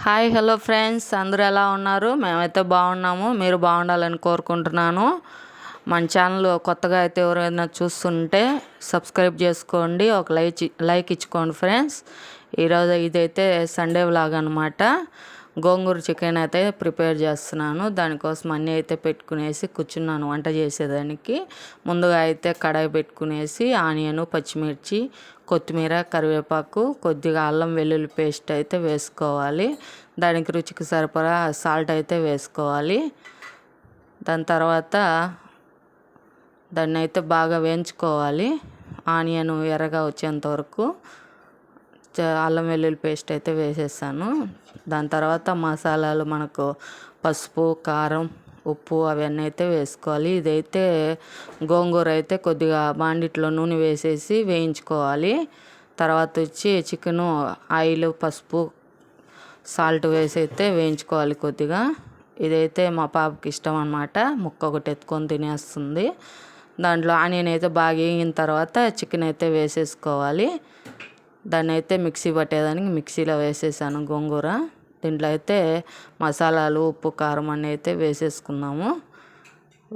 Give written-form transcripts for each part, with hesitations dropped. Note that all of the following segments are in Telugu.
హాయ్ హలో ఫ్రెండ్స్, అందరూ ఎలా ఉన్నారు? మేమైతే బాగున్నాము. మీరు బాగుండాలని కోరుకుంటున్నాను. మన ఛానల్ కొత్తగా అయితే ఎవరైనా చూస్తుంటే సబ్స్క్రైబ్ చేసుకోండి, ఒక లైక్ ఇచ్చుకోండి ఫ్రెండ్స్. ఈరోజు ఇదైతే సండే వ్లాగ్ అనమాట. గోంగూర చికెన్ అయితే ప్రిపేర్ చేస్తున్నాను. దానికోసం అన్నీ అయితే పెట్టుకునేసి కూర్చున్నాను వంట చేసేదానికి. ముందుగా అయితే కడాయి పెట్టుకునేసి ఆనియన్, పచ్చిమిర్చి, కొత్తిమీర, కరివేపాకు, కొద్దిగా అల్లం వెల్లుల్లి పేస్ట్ అయితే వేసుకోవాలి. దానికి రుచికి సరిపడా సాల్ట్ అయితే వేసుకోవాలి. దాని తర్వాత దాన్ని అయితే బాగా వేయించుకోవాలి. ఆనియన్ ఎర్రగా వచ్చేంత వరకు అల్లం వెల్లుల్లి పేస్ట్ అయితే వేసేసాను. దాని తర్వాత మసాలాలు మనకు పసుపు, కారం, ఉప్పు అవన్నీ అయితే వేసుకోవాలి. ఇదైతే గోంగూర అయితే కొద్దిగా బాండిట్లో నూనె వేసేసి వేయించుకోవాలి. తర్వాత వచ్చి చికెను ఆయిల్, పసుపు, సాల్ట్ వేసి అయితే వేయించుకోవాలి కొద్దిగా. ఇదైతే మా పాపకి ఇష్టం అన్నమాట. ముక్క ఒకటి ఎత్తుకొని తినేస్తుంది. దాంట్లో ఆనియన్ అయితే బాగా వేగిన తర్వాత చికెన్ అయితే వేసేసుకోవాలి. దాన్ని అయితే మిక్సీ పట్టేదానికి మిక్సీలో వేసేసాను గోంగూర. దీంట్లో అయితే మసాలాలు, ఉప్పు, కారం అన్నీ అయితే వేసేసుకున్నాము.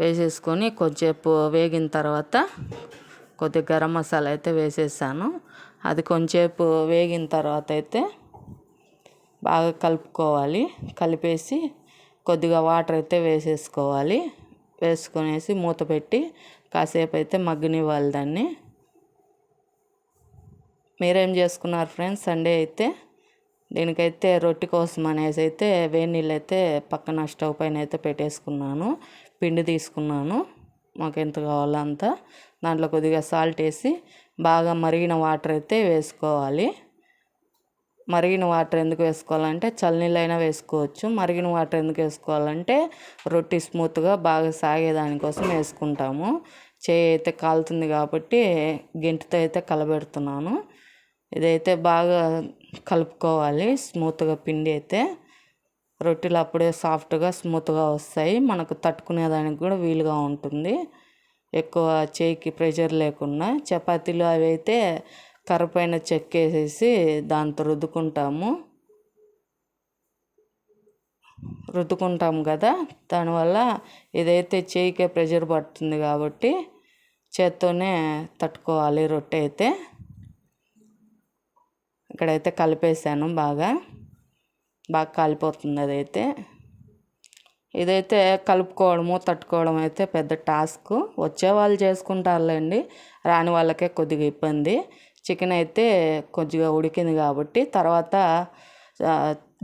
వేసేసుకొని కొంచెంసేపు వేగిన తర్వాత కొద్దిగా గరం మసాలా అయితే వేసేసాను. అది కొంచెంసేపు వేగిన తర్వాత అయితే బాగా కలుపుకోవాలి. కలిపేసి కొద్దిగా వాటర్ అయితే వేసేసుకోవాలి. వేసుకొనేసి మూత పెట్టి కాసేపు అయితే మగ్గనివ్వాలి దాన్ని. మీరేం చేసుకున్నారు ఫ్రెండ్స్ సండే అయితే? దీనికైతే రొట్టె కోసం అనేసి అయితే వేడి నీళ్ళు అయితే పక్కన స్టవ్ పైన అయితే పెట్టేసుకున్నాను. పిండి తీసుకున్నాను, మాకు ఎంత కావాలో అంత. దాంట్లో కొద్దిగా సాల్ట్ వేసి బాగా మరిగిన వాటర్ అయితే వేసుకోవాలి. మరిగిన వాటర్ ఎందుకు వేసుకోవాలంటే చల్లనీళ్ళైనా వేసుకోవచ్చు. మరిగిన వాటర్ ఎందుకు వేసుకోవాలంటే రొట్టె స్మూత్గా బాగా సాగేదానికోసం వేసుకుంటాము. చేయి అయితే కాలుతుంది కాబట్టి గెంటితో అయితే కలబెడుతున్నాను. ఇదైతే బాగా కలుపుకోవాలి స్మూత్గా. పిండి అయితే రొట్టెలు అప్పుడే సాఫ్ట్గా స్మూత్గా వస్తాయి. మనకు తట్టుకునేదానికి కూడా వీలుగా ఉంటుంది, ఎక్కువ చేయికి ప్రెషర్ లేకుండా. చపాతీలు అవి అయితే కర్ర పైన చెక్కేసేసి దాంతో రుద్దుకుంటాం కదా, దానివల్ల ఇదైతే చేయికే ప్రెషర్ పడుతుంది కాబట్టి చేత్తోనే తట్టుకోవాలి రొట్టె అయితే. ఇక్కడైతే కలిపేసాను, బాగా కాలిపోతుంది అదైతే. ఇదైతే కలుపుకోవడము, తట్టుకోవడం అయితే పెద్ద టాస్క్. వచ్చేవాళ్ళు చేసుకుంటారులేండి, రాని వాళ్ళకే కొద్దిగా ఇబ్బంది. చికెన్ అయితే కొద్దిగా ఉడికింది కాబట్టి తర్వాత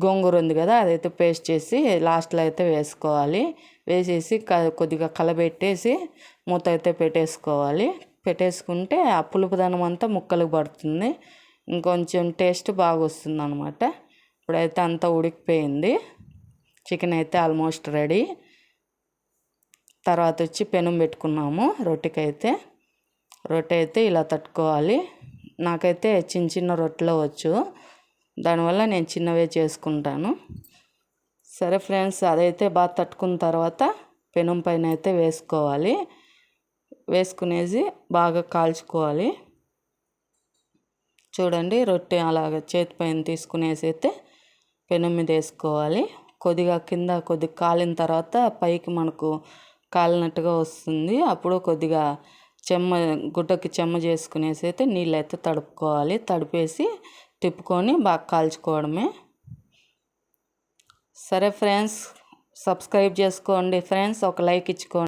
గోంగూర ఉంది కదా, అదైతే పేస్ట్ చేసి లాస్ట్లో అయితే వేసుకోవాలి. వేసేసి కొద్దిగా కలబెట్టేసి మూత అయితే పెట్టేసుకోవాలి. పెట్టేసుకుంటే ఆ పులుపుదనం అంతా ముక్కలకు పడుతుంది, ఇంకొంచెం టేస్ట్ బాగా వస్తుంది అనమాట. ఇప్పుడైతే అంతా ఉడికిపోయింది. చికెన్ అయితే ఆల్మోస్ట్ రెడీ. తర్వాత వచ్చి పెనం పెట్టుకున్నాము రొట్టెకైతే. రొట్టె అయితే ఇలా తట్టుకోవాలి. నాకైతే చిన్న చిన్న రొట్టెలు వచ్చు, దానివల్ల నేను చిన్నవే చేసుకుంటాను. సరే ఫ్రెండ్స్, అదైతే బాగా తట్టుకున్న తర్వాత పెనం పైన అయితే వేసుకోవాలి. వేసుకునేసి బాగా కాల్చుకోవాలి. చూడండి, రొట్టె అలాగ చేతి పైన తీసుకునేసి అయితే పెనం మీద వేసుకోవాలి. కొద్దిగా కింద కొద్దిగా కాలిన తర్వాత పైకి మనకు కాలినట్టుగా వస్తుంది. అప్పుడు కొద్దిగా గుడ్డకి చెమ్మ చేసుకునేసి అయితే నీళ్ళు అయితే తడుపుకోవాలి. తడిపేసి తిప్పుకొని బాగా కాల్చుకోవడమే. సరే ఫ్రెండ్స్, సబ్స్క్రైబ్ చేసుకోండి ఫ్రెండ్స్, ఒక లైక్ ఇచ్చుకోండి.